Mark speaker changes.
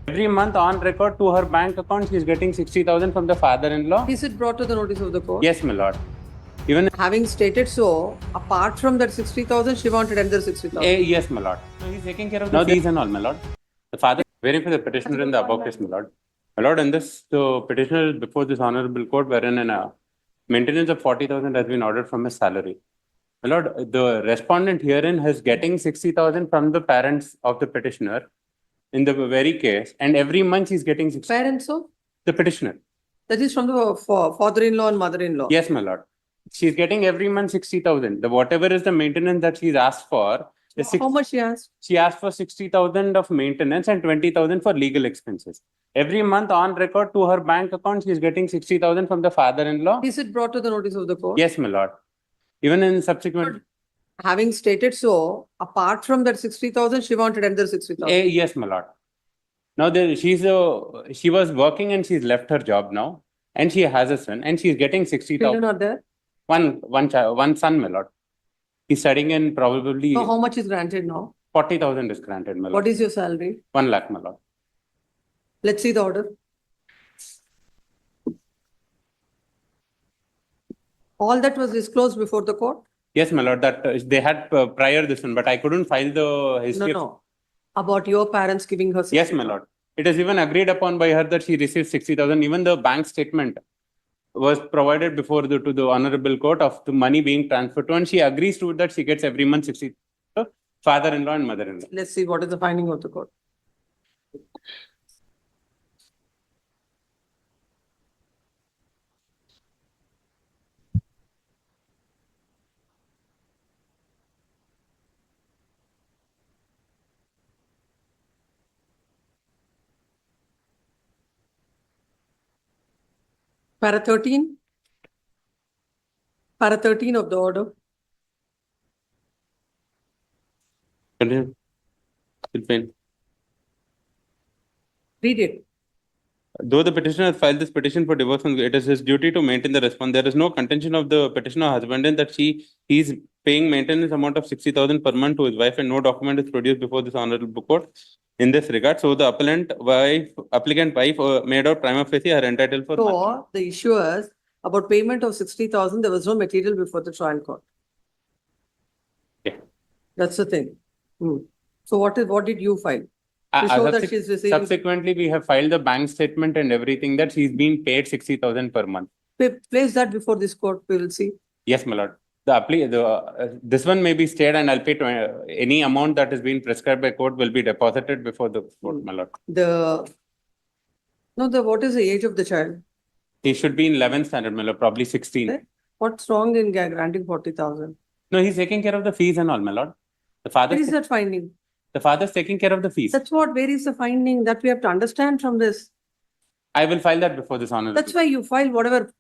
Speaker 1: Every month on record to her bank account, she is getting 60,000 from the father-in-law.
Speaker 2: Is it brought to the notice of the court?
Speaker 1: Yes, my lord. Even
Speaker 2: Having stated so, apart from that 60,000, she wanted another 60,000.
Speaker 1: yes, my lord. So he's taking care of the fees and all, my lord. The father waiting for the petitioner in the above case, my lord. My lord, in this, the petitioner before this honorable court, wherein a maintenance of 40,000 has been ordered from his salary. My lord, the respondent herein is getting 60,000 from the parents of the petitioner in the very case, and every month he's getting 60.
Speaker 2: Parents, so?
Speaker 1: The petitioner.
Speaker 2: That is from the father-in-law and mother-in-law.
Speaker 1: Yes, my lord. She's getting every month 60,000. The whatever is the maintenance that she's asked for.
Speaker 2: How much she asked?
Speaker 1: She asked for 60,000 of maintenance and 20,000 for legal expenses. Every month on record to her bank account, she's getting 60,000 from the father-in-law.
Speaker 2: Is it brought to the notice of the court?
Speaker 1: Yes, my lord. Even in subsequent.
Speaker 2: Having stated so, apart from that 60,000, she wanted another 60,000.
Speaker 1: Yes, my lord. Now she was working and she's left her job now, and she has a son, and she's getting 60,000.
Speaker 2: Children are there?
Speaker 1: One son, my lord. He's studying in probably.
Speaker 2: So how much is granted now?
Speaker 1: 40,000 is granted, my lord.
Speaker 2: What is your salary?
Speaker 1: 1 lakh, my lord.
Speaker 2: Let's see the order. All that was disclosed before the court?
Speaker 1: Yes, my lord, that they had prior this one, but I couldn't file the history.
Speaker 2: No. About your parents giving her 60,000.
Speaker 1: Yes, my lord. It is even agreed upon by her that she received 60,000. Even the bank statement was provided before to the honorable court of the money being transferred to, and she agrees to it that she gets every month 60. Father-in-law and mother-in-law.
Speaker 2: Let's see what is the finding of the court. Para 13? Para 13 of the order.
Speaker 1: Continue.
Speaker 2: Read it.
Speaker 1: Though the petitioner has filed this petition for divorce, it is his duty to maintain the response. There is no contention of the petitioner husband that he is paying maintenance amount of 60,000 per month to his wife, and no document is produced before this honorable court in this regard. So the applicant wife made out prima facie are entitled for.
Speaker 2: So the issue is about payment of 60,000. There was no material before the trial court.
Speaker 1: Yeah.
Speaker 2: That's the thing. So what did you file? To show that she's receiving.
Speaker 1: Subsequently, we have filed the bank statement and everything that she's been paid 60,000 per month.
Speaker 2: Place that before this court. We will see.
Speaker 1: Yes, my lord. This one may be stayed, and I'll pay any amount that has been prescribed by court will be deposited before the court, my lord.
Speaker 2: What is the age of the child?
Speaker 1: He should be in 11th standard, my lord, probably 16.
Speaker 2: Okay. What's wrong in granting 40,000?
Speaker 1: No, he's taking care of the fees and all, my lord.
Speaker 2: Where is that finding?
Speaker 1: The father's taking care of the fees.
Speaker 2: That's what. Where is the finding that we have to understand from this?
Speaker 1: I will file that before this honorable.
Speaker 2: That's why you file whatever